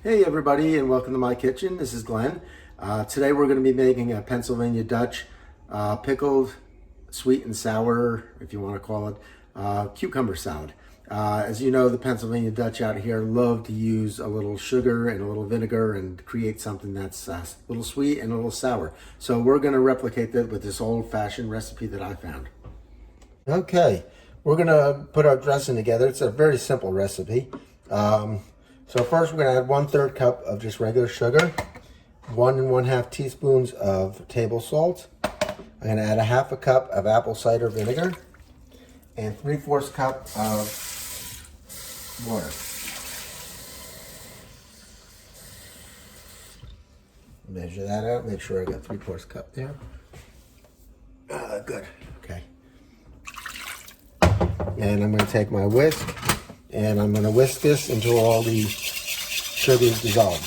Hey everybody, and welcome to my kitchen. This is Glenn. Today we're going to be making a Pennsylvania Dutch pickled, sweet and sour, if you want to call it, cucumber salad. As you know, the Pennsylvania Dutch out here love to use a little sugar and a little vinegar and create something that's a little sweet and a little sour. So we're going to replicate that with this old-fashioned recipe that I found. Okay, we're going to put our dressing together. It's a very simple recipe. So first we're going to add 1/3 cup of just regular sugar, 1 1/2 teaspoons of table salt. I'm going to add 1/2 cup of apple cider vinegar and 3/4 cup of water. Measure that out, make sure I got 3/4 cup there. Good, okay. And I'm going to take my whisk and I'm going to whisk this until all the sugar is dissolved.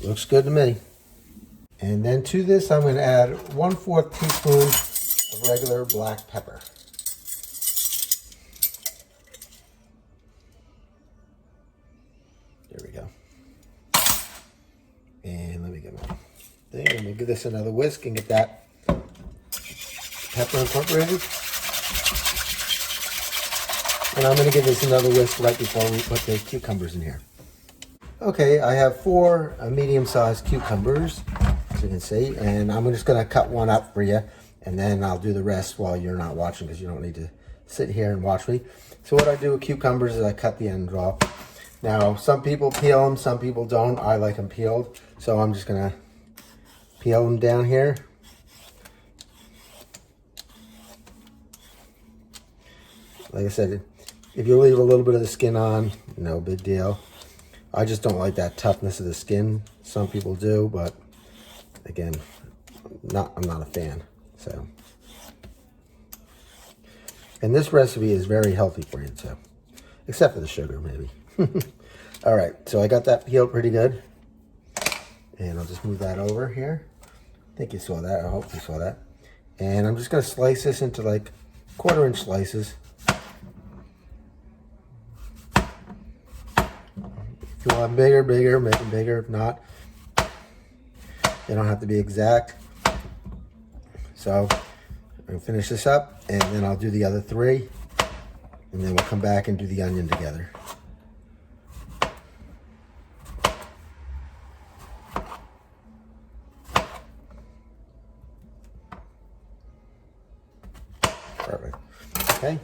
Looks good to me. And then to this I'm going to add 1/4 teaspoon of regular black pepper. There we go. And let me get my thing. I'm going to give this another whisk and get that pepper incorporated. And I'm going to give this another whisk right before we put the cucumbers in here. Okay, I have 4 medium-sized cucumbers, as you can see, and I'm just going to cut one up for you, and then I'll do the rest while you're not watching because you don't need to sit here and watch me. So what I do with cucumbers is I cut the ends off. Now, some people peel them, some people don't. I like them peeled, so I'm just going to peel them down here. Like I said, if you leave a little bit of the skin on, no big deal. I just don't like that toughness of the skin. Some people do, but again, I'm not a fan. So, and this recipe is very healthy for you, so except for the sugar, maybe. All right, so I got that peeled pretty good, and I'll just move that over here. I think you saw that. I hope you saw that. And I'm just going to slice this into like 1/4 inch slices. If you want bigger, make them bigger. If not, they don't have to be exact. So I'm going to finish this up, and then I'll do the other 3, and then we'll come back and do the onion together. Perfect. Okay,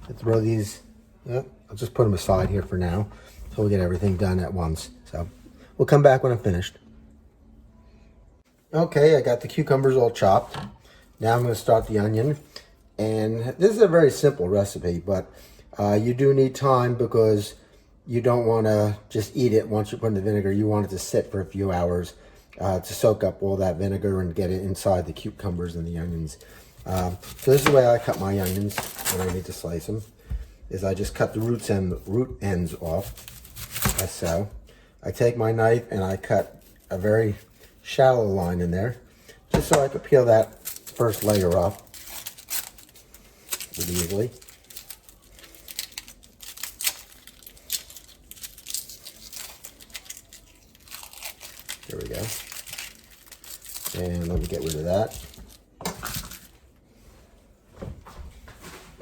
let's throw these. I'll just put them aside here for now, so we'll get everything done at once. So we'll come back when I'm finished. Okay, I got the cucumbers all chopped. Now I'm going to start the onion. And this is a very simple recipe, but you do need time because you don't want to just eat it once you put in the vinegar. You want it to sit for a few hours to soak up all that vinegar and get it inside the cucumbers and the onions. So this is the way I cut my onions when I need to slice them, is I just cut the root ends off, as so. I take my knife and I cut a very shallow line in there, just so I could peel that first layer off pretty easily. There we go. And let me get rid of that.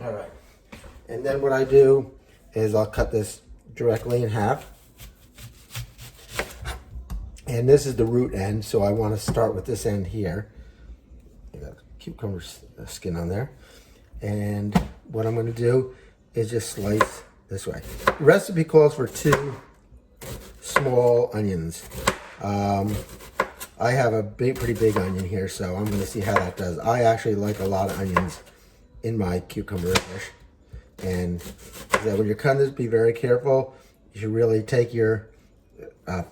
All right. And then what I do is I'll cut this directly in half. And this is the root end, so I want to start with this end here. I got cucumber skin on there. And what I'm going to do is just slice this way. The recipe calls for 2 small onions. I have a pretty big onion here, so I'm going to see how that does. I actually like a lot of onions in my cucumber dish. And when you're cutting this, be very careful. You should really take your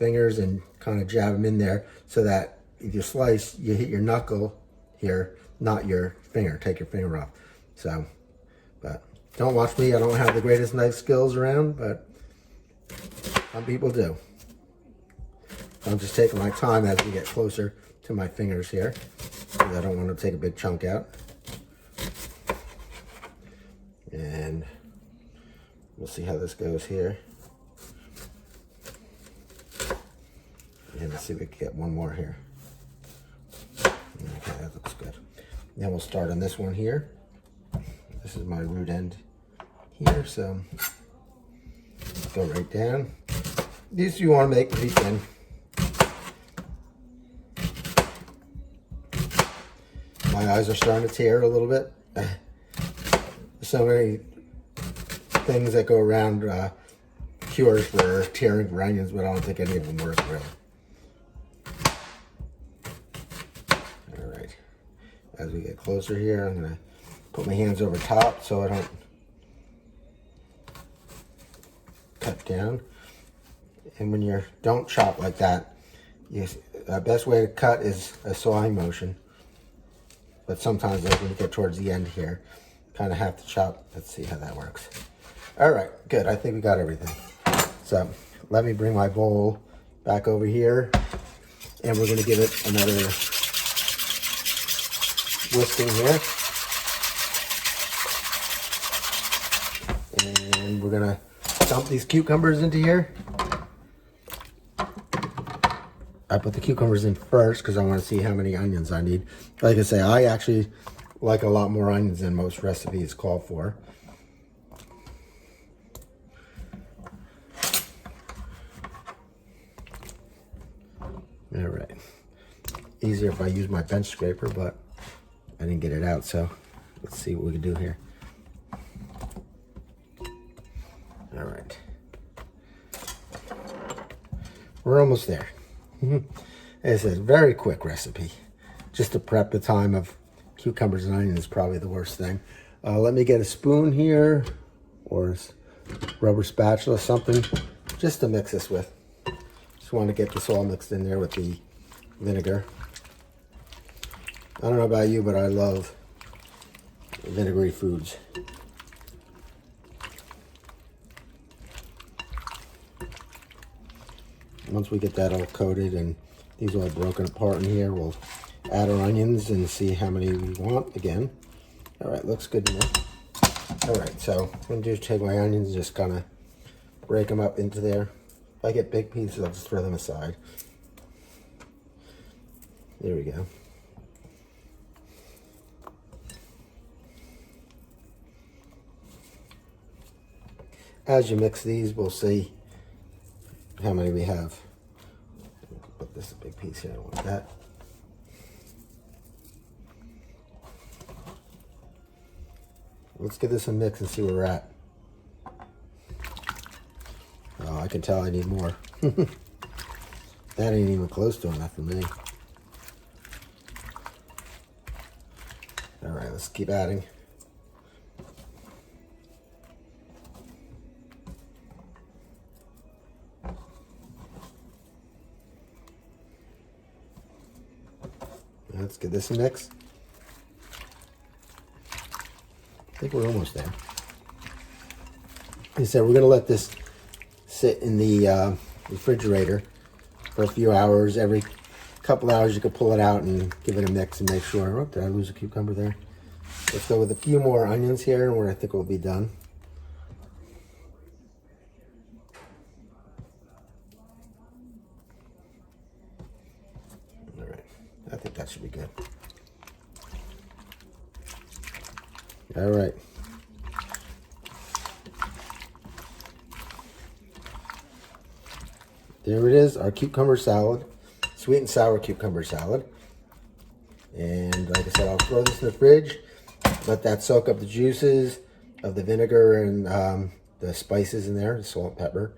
fingers and kind of jab them in there so that if you slice, you hit your knuckle here, not your finger. Take your finger off. So, but don't watch me. I don't have the greatest knife skills around, but some people do. I'm just taking my time as we get closer to my fingers here, because I don't want to take a big chunk out. And we'll see how this goes here. And let's see if we can get one more here. Okay, that looks good. Then we'll start on this one here. This is my root end here, so go right down. These you want to make pretty thin. My eyes are starting to tear a little bit. So many things that go around cures for tearing for onions, but I don't think any of them work really. All right. As we get closer here, I'm going to put my hands over top so I don't cut down. And when you don't chop like that, the best way to cut is a sawing motion. But sometimes like when you get towards the end here, kind of have to chop. Let's see how that works. All right, good. I think we got everything. So let me bring my bowl back over here, and we're going to give it another whisking here. And we're going to dump these cucumbers into here. I put the cucumbers in first because I want to see how many onions I need. Like I say, I actually like a lot more onions than most recipes call for. All right. Easier if I use my bench scraper, but I didn't get it out, so let's see what we can do here. All right. We're almost there. It's a very quick recipe. Just to prep the time of cucumbers and onions is probably the worst thing. Let me get a spoon here, or a rubber spatula, something, just to mix this with. Just want to get this all mixed in there with the vinegar. I don't know about you, but I love vinegary foods. Once we get that all coated and these all broken apart in here, we'll add our onions and see how many we want again. All right, looks good to me. All right, so I'm going to just take my onions and just kind of break them up into there. If I get big pieces, I'll just throw them aside. There we go. As you mix these, we'll see how many we have. Put this a big piece here, I don't want that. Let's give this a mix and see where we're at. Oh, I can tell I need more. That ain't even close to enough for me. All right, let's keep adding. Let's give this a mix. I think we're almost there. Like I said, we're going to let this sit in the refrigerator for a few hours. Every couple hours you can pull it out and give it a mix and make sure. Oh, did I lose a cucumber there? Let's go with a few more onions here and I think we'll be done. All right, I think that should be good. All right. There it is, our cucumber salad, sweet and sour cucumber salad. And like I said, I'll throw this in the fridge, let that soak up the juices of the vinegar and the spices in there, the salt and pepper.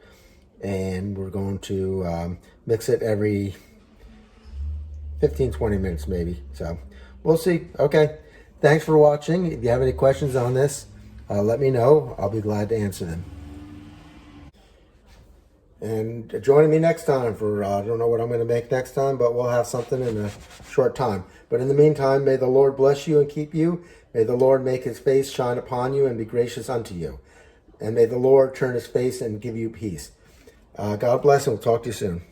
And we're going to mix it every 15-20 minutes maybe. So we'll see. Okay. Thanks for watching. If you have any questions on this, let me know. I'll be glad to answer them. And join me next time for, I don't know what I'm going to make next time, but we'll have something in a short time. But in the meantime, may the Lord bless you and keep you. May the Lord make his face shine upon you and be gracious unto you. And may the Lord turn his face and give you peace. God bless, and we'll talk to you soon.